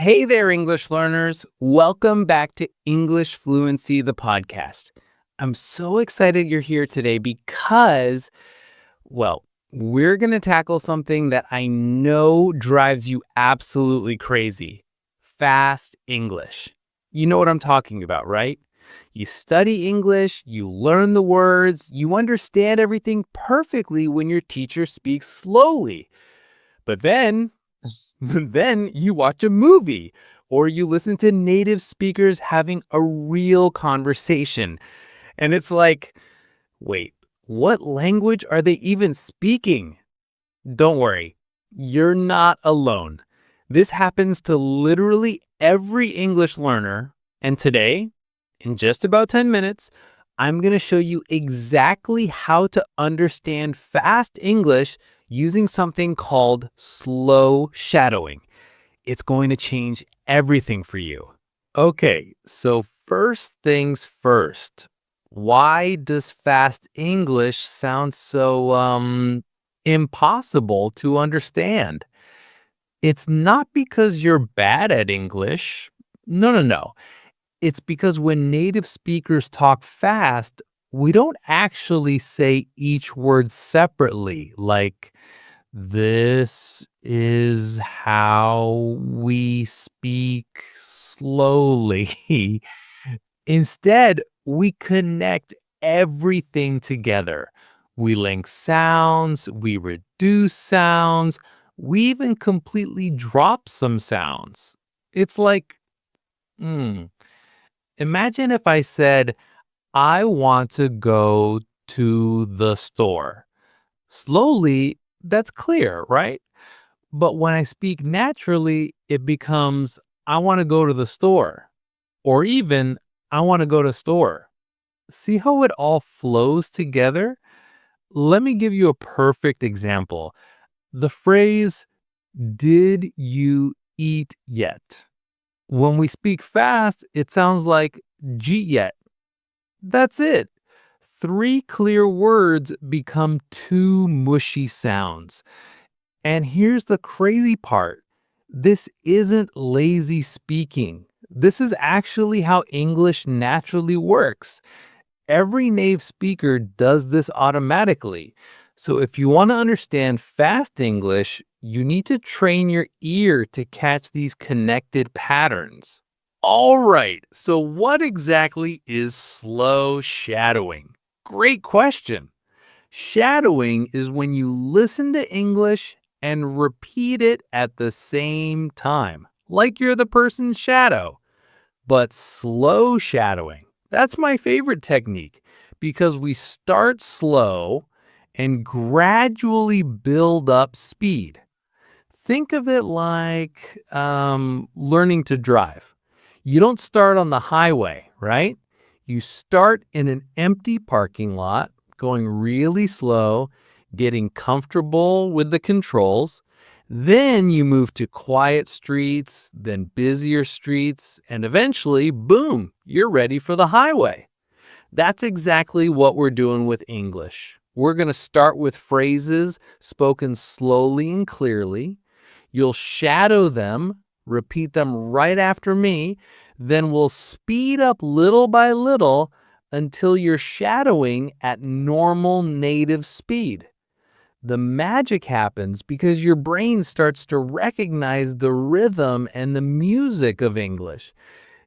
Hey there, English learners. Welcome back to English Fluency, the podcast. I'm so excited you're here today because, well, we're going to tackle something that I know drives you absolutely crazy: fast English. You know what I'm talking about, right? You study English, you learn the words, you understand everything perfectly when your teacher speaks slowly. But then then you watch a movie or you listen to native speakers having a real conversation. And it's like, wait, what language are they even speaking? Don't worry, you're not alone. This happens to literally every English learner. And today, in just about 10 minutes, I'm going to show you exactly how to understand fast English using something called slow shadowing. It's going to change everything for you. Okay, so first things first. Why does fast English sound so impossible to understand? It's not because you're bad at English. No, no, no. It's because when native speakers talk fast, we don't actually say each word separately, like, this is how we speak slowly. Instead, we connect everything together. We link sounds, we reduce sounds, we even completely drop some sounds. It's like, hmm, imagine if I said, I want to go to the store. Slowly, that's clear, right? But when I speak naturally, it becomes, I want to go to the store, or even, I want to go to store. See how it all flows together? Let me give you a perfect example. The phrase, did you eat yet? When we speak fast, it sounds like "jeet yet." That's it. Three clear words become two mushy sounds. And here's the crazy part. This isn't lazy speaking. This is actually how English naturally works. Every native speaker does this automatically. So if you want to understand fast English, you need to train your ear to catch these connected patterns. All right, so what exactly is slow shadowing? Great question. Shadowing is when you listen to English and repeat it at the same time, like you're the person's shadow. But slow shadowing, that's my favorite technique because we start slow and gradually build up speed. Think of it like learning to drive. You don't start on the highway, right? You start in an empty parking lot, going really slow, getting comfortable with the controls. Then you move to quiet streets, then busier streets, and eventually, boom, you're ready for the highway. That's exactly what we're doing with English. We're going to start with phrases spoken slowly and clearly. You'll shadow them, repeat them right after me, then we'll speed up little by little until you're shadowing at normal native speed. The magic happens because your brain starts to recognize the rhythm and the music of English.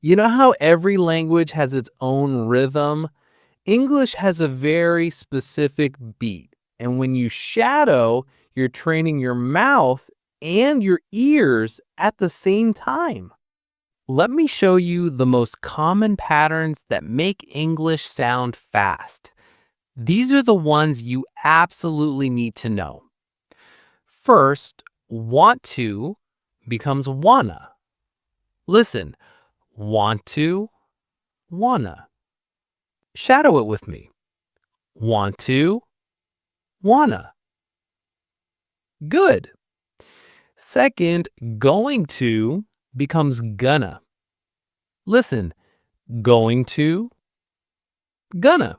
You know how every language has its own rhythm? English has a very specific beat. And when you shadow, you're training your mouth and your ears at the same time. Let me show you the most common patterns that make English sound fast. These are the ones you absolutely need to know. First, want to becomes wanna. Listen, want to, wanna. Shadow it with me. Want to, wanna. Good. Second, going to becomes gonna. Listen, going to, gonna.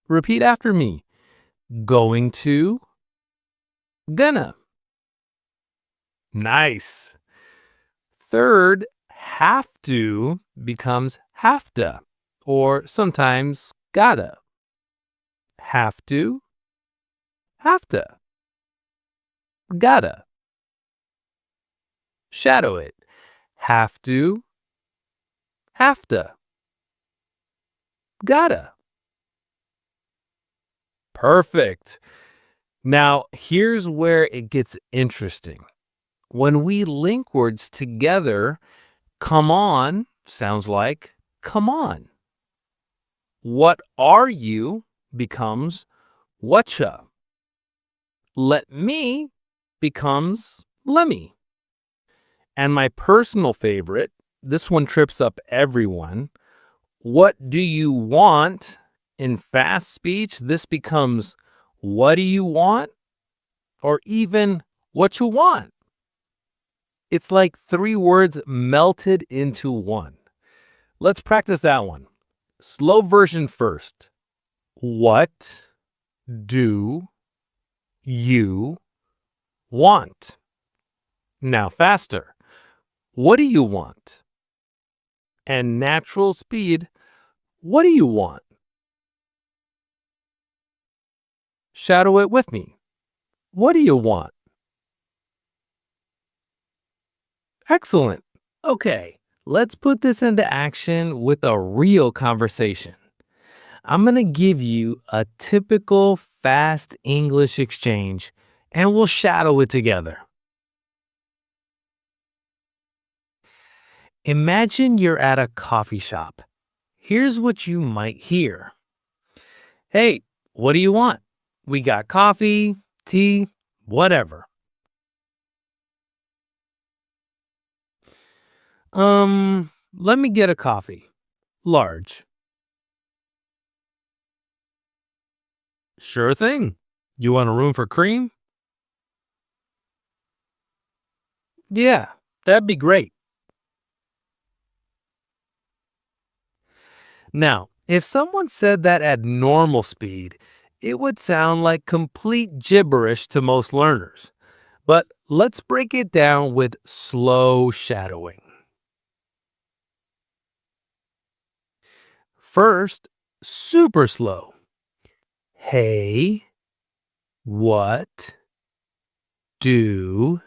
Repeat after me. Going to, gonna. Nice. Third, have to becomes hafta, or sometimes gotta. Have to, hafta, gotta. Shadow it. Have to, hafta, gotta. Perfect. Now, here's where it gets interesting. When we link words together, come on sounds like come on. What are you becomes whatcha. Let me becomes lemme. And my personal favorite, this one trips up everyone. What do you want? In fast speech, this becomes what do you want? Or even what you want. It's like three words melted into one. Let's practice that one. Slow version first. What do you want? Now faster. What do you want? And natural speed. What do you want? Shadow it with me. What do you want? Excellent. Okay, let's put this into action with a real conversation. I'm going to give you a typical fast English exchange and we'll shadow it together. Imagine you're at a coffee shop. Here's what you might hear. Hey, what do you want? We got coffee, tea, whatever. Let me get a coffee. Large. Sure thing. You want a room for cream? Yeah, that'd be great. Now, if someone said that at normal speed, it would sound like complete gibberish to most learners. But let's break it down with slow shadowing. First, super slow. Hey, what do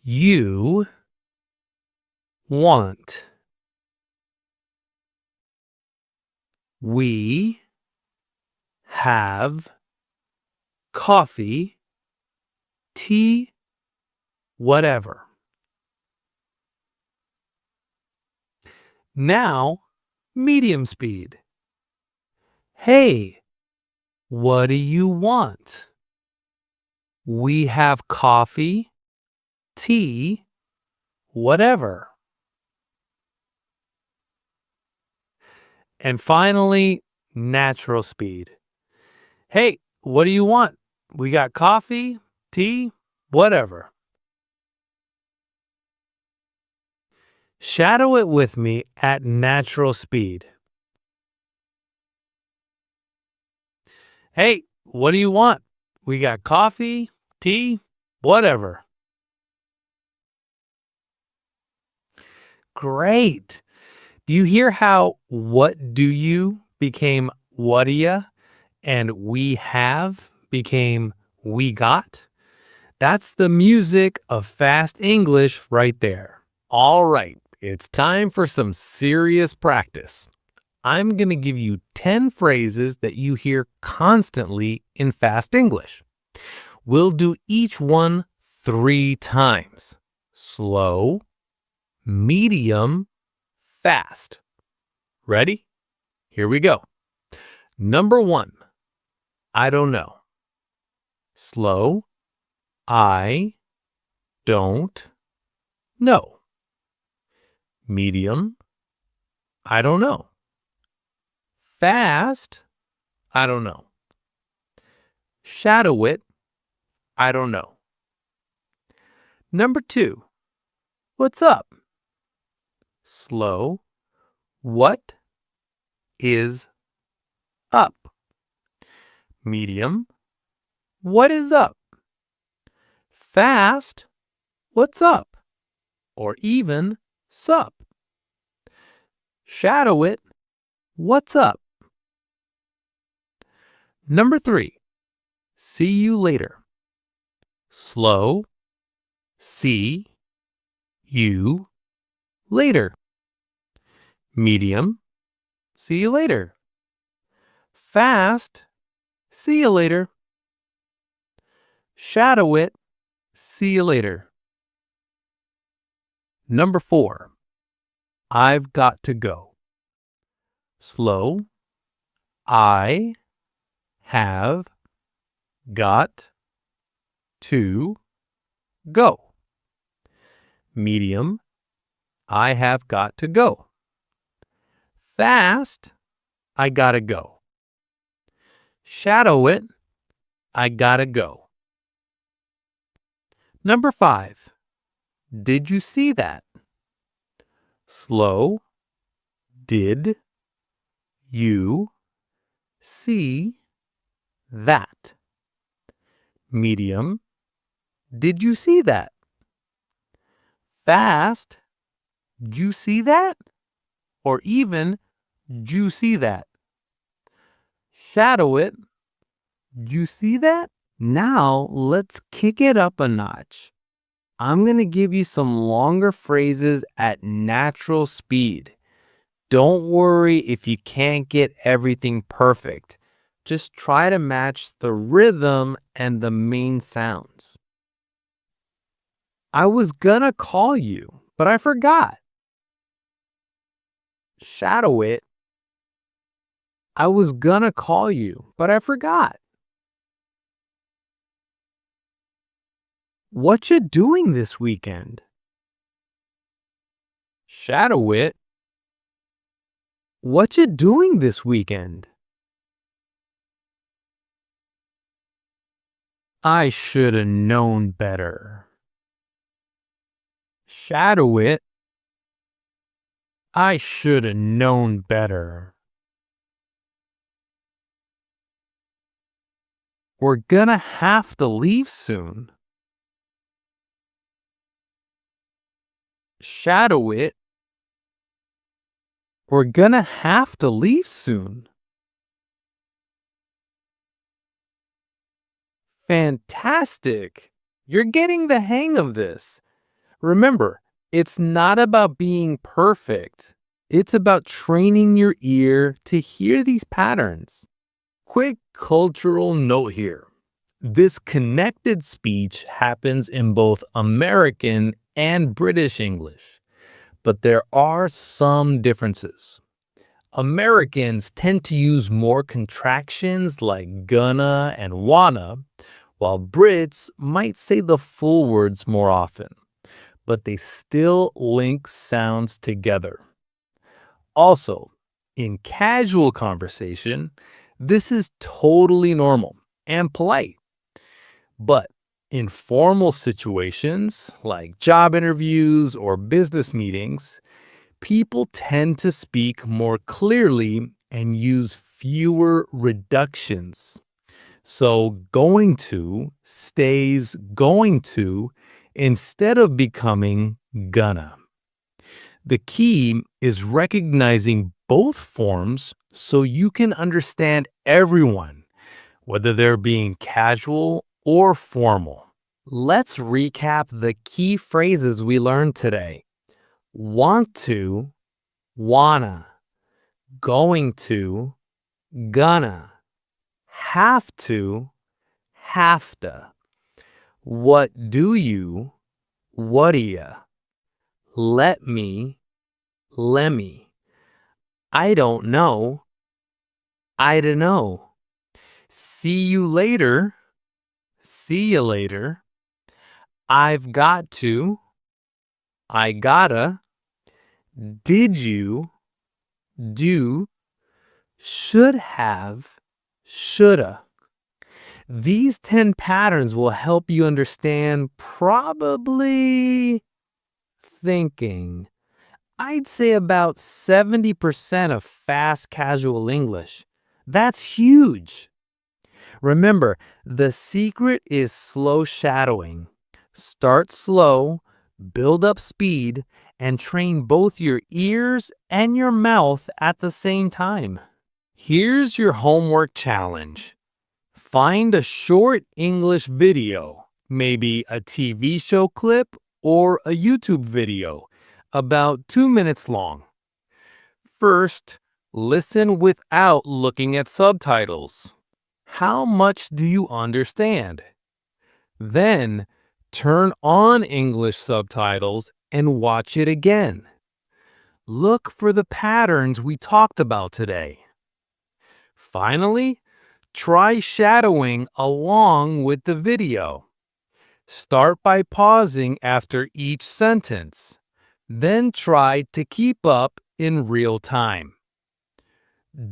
you want? We have coffee, tea, whatever. Now, medium speed. Hey, what do you want? We have coffee, tea, whatever. And finally, natural speed. Hey, what do you want? We got coffee, tea, whatever. Shadow it with me at natural speed. Hey, what do you want? We got coffee, tea, whatever. Great. Do you hear how what do you became whaddya and we have became we got? That's the music of fast English right there. All right, it's time for some serious practice. I'm going to give you 10 phrases that you hear constantly in fast English. We'll do each one 3 times. Slow, medium, fast. Ready? Here we go. Number 1, I don't know. Slow, I don't know. Medium, I don't know. Fast, I don't know. Shadow it, I don't know. Number 2, what's up? Slow, what is up? Medium, what is up? Fast, what's up? or even sup. Shadow it. What's up? Number 3, see you later. Slow, see you later. Medium, see you later. Fast, see you later. Shadow it, see you later. Number 4, I've got to go. Slow, I have got to go. Medium, I have got to go. Fast, I gotta go. Shadow it, I gotta go. Number 5, did you see that? Slow, did you see that? Medium, did you see that? Fast, did you see that? Or even, did you see that? Shadow it, did you see that? Now let's kick it up a notch. I'm going to give you some longer phrases at natural speed. Don't worry if you can't get everything perfect. Just try to match the rhythm and the main sounds. I was gonna call you, but I forgot. Shadow it. I was gonna call you, but I forgot. What you doing this weekend? Shadow it. What you doing this weekend? I should have known better. Shadow it. I should have known better. We're gonna have to leave soon. Shadow it. We're gonna have to leave soon. Fantastic! You're getting the hang of this. Remember, it's not about being perfect. It's about training your ear to hear these patterns. Quick cultural note here. This connected speech happens in both American and British English, but there are some differences. Americans tend to use more contractions like gonna and wanna, while Brits might say the full words more often, but they still link sounds together. Also, in casual conversation, this is totally normal and polite. But in formal situations like job interviews or business meetings, people tend to speak more clearly and use fewer reductions. So going to stays going to instead of becoming gonna. The key is recognizing both forms so you can understand everyone, whether they're being casual or formal. Let's recap the key phrases we learned today. Want to, wanna, going to, gonna, have to, hafta. What do you, whaddya. Let me, lemme. I don't know, I dunno. See you later, see you later. I've got to, I gotta. Did you, do, should have, shoulda. These 10 patterns will help you understand probably thinking. I'd say about 70% of fast casual English. That's huge. Remember, the secret is slow shadowing. Start slow, build up speed, and train both your ears and your mouth at the same time. Here's your homework challenge. Find a short English video, maybe a TV show clip or a YouTube video, about 2 minutes long. First, listen without looking at subtitles. How much do you understand? Then, turn on English subtitles and watch it again. Look for the patterns we talked about today. Finally, try shadowing along with the video. Start by pausing after each sentence. Then try to keep up in real time.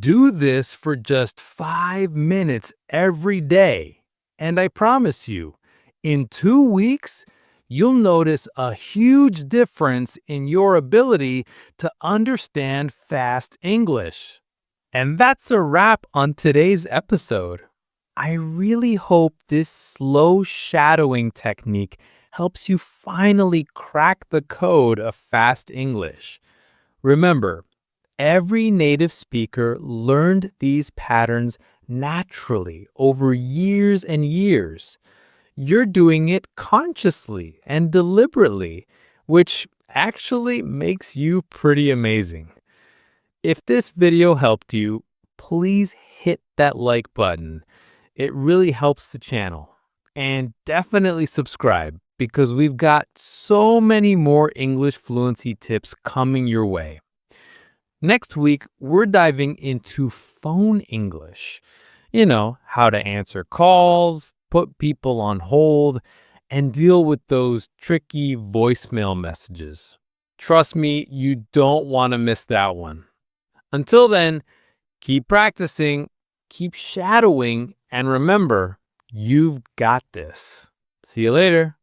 Do this for just 5 minutes every day, and I promise you, in 2 weeks, you'll notice a huge difference in your ability to understand fast English. And that's a wrap on today's episode. I really hope this slow shadowing technique helps you finally crack the code of fast English. Remember, every native speaker learned these patterns naturally over years and years. You're doing it consciously and deliberately, which actually makes you pretty amazing. If this video helped you, please hit that like button. It really helps the channel. And definitely subscribe because we've got so many more English fluency tips coming your way. Next week, we're diving into phone English. You know, how to answer calls, put people on hold, and deal with those tricky voicemail messages. Trust me, you don't want to miss that one. Until then, keep practicing, keep shadowing, and remember, you've got this. See you later.